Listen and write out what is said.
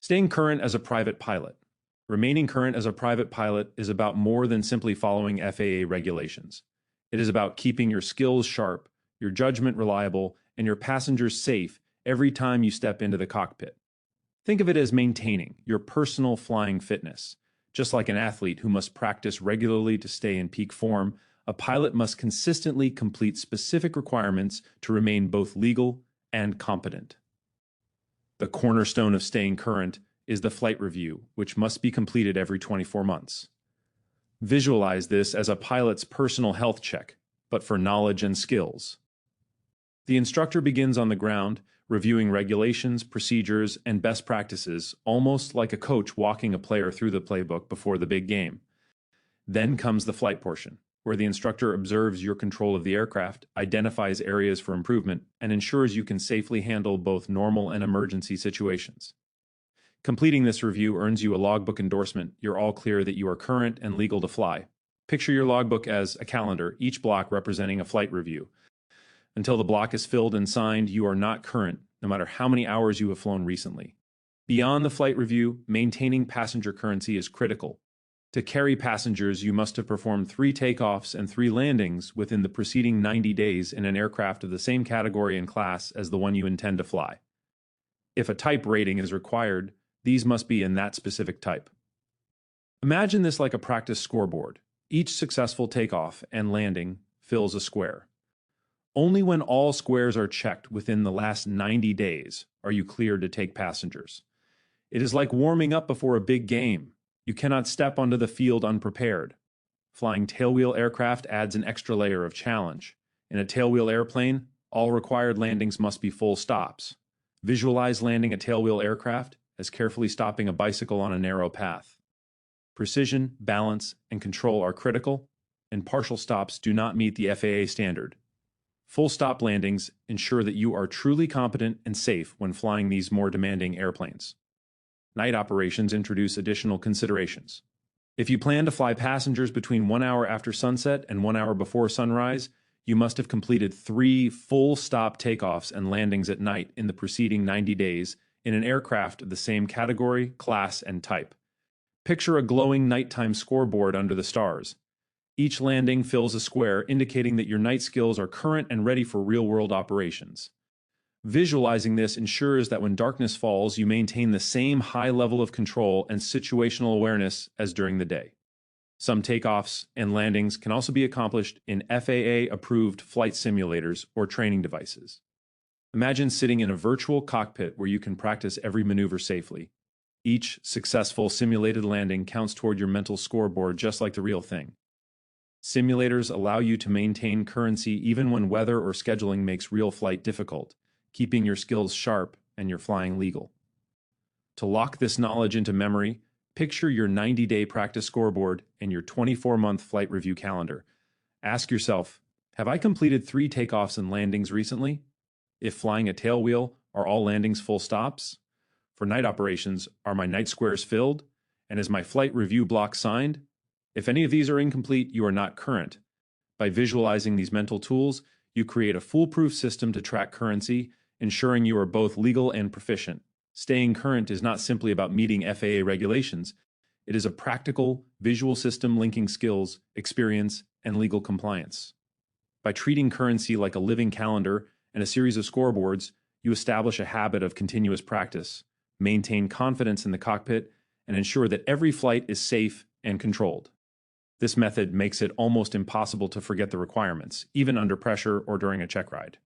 Staying current as a private pilot. Remaining current as a private pilot is about more than simply following FAA regulations. It is about keeping your skills sharp, your judgment reliable, and your passengers safe every time you step into the cockpit. Think of it as maintaining your personal flying fitness. Just like an athlete who must practice regularly to stay in peak form, a pilot must consistently complete specific requirements to remain both legal and competent. The cornerstone of staying current is the flight review, which must be completed every 24 months. Visualize this as a pilot's personal health check, but for knowledge and skills. The instructor begins on the ground, reviewing regulations, procedures, and best practices, almost like a coach walking a player through the playbook before the big game. Then comes the flight portion, where the instructor observes your control of the aircraft, identifies areas for improvement, and ensures you can safely handle both normal and emergency situations. Completing this review earns you a logbook endorsement. You're all clear that you are current and legal to fly. Picture your logbook as a calendar, each block representing a flight review. Until the block is filled and signed, you are not current, no matter how many hours you have flown recently. Beyond the flight review, maintaining passenger currency is critical. To carry passengers, you must have performed 3 takeoffs and 3 landings within the preceding 90 days in an aircraft of the same category and class as the one you intend to fly. If a type rating is required, these must be in that specific type. Imagine this like a practice scoreboard. Each successful takeoff and landing fills a square. Only when all squares are checked within the last 90 days are you cleared to take passengers. It is like warming up before a big game. You cannot step onto the field unprepared. Flying tailwheel aircraft adds an extra layer of challenge. In a tailwheel airplane, all required landings must be full stops. Visualize landing a tailwheel aircraft as carefully stopping a bicycle on a narrow path. Precision, balance, and control are critical, and partial stops do not meet the FAA standard. Full stop landings ensure that you are truly competent and safe when flying these more demanding airplanes. Night operations introduce additional considerations. If you plan to fly passengers between 1 hour after sunset and 1 hour before sunrise, you must have completed 3 full stop takeoffs and landings at night in the preceding 90 days in an aircraft of the same category, class, and type. Picture a glowing nighttime scoreboard under the stars. Each landing fills a square, indicating that your night skills are current and ready for real-world operations. Visualizing this ensures that when darkness falls, you maintain the same high level of control and situational awareness as during the day. Some takeoffs and landings can also be accomplished in FAA-approved flight simulators or training devices. Imagine sitting in a virtual cockpit where you can practice every maneuver safely. Each successful simulated landing counts toward your mental scoreboard just like the real thing. Simulators allow you to maintain currency even when weather or scheduling makes real flight difficult, keeping your skills sharp and your flying legal. To lock this knowledge into memory, picture your 90-day practice scoreboard and your 24-month flight review calendar. Ask yourself, have I completed 3 takeoffs and landings recently? If flying a tailwheel, are all landings full stops? For night operations, are my night squares filled? And is my flight review block signed? If any of these are incomplete, you are not current. By visualizing these mental tools, you create a foolproof system to track currency, ensuring you are both legal and proficient. Staying current is not simply about meeting FAA regulations. It is a practical, visual system linking skills, experience, and legal compliance. By treating currency like a living calendar and a series of scoreboards, you establish a habit of continuous practice, maintain confidence in the cockpit, and ensure that every flight is safe and controlled. This method makes it almost impossible to forget the requirements, even under pressure or during a check ride.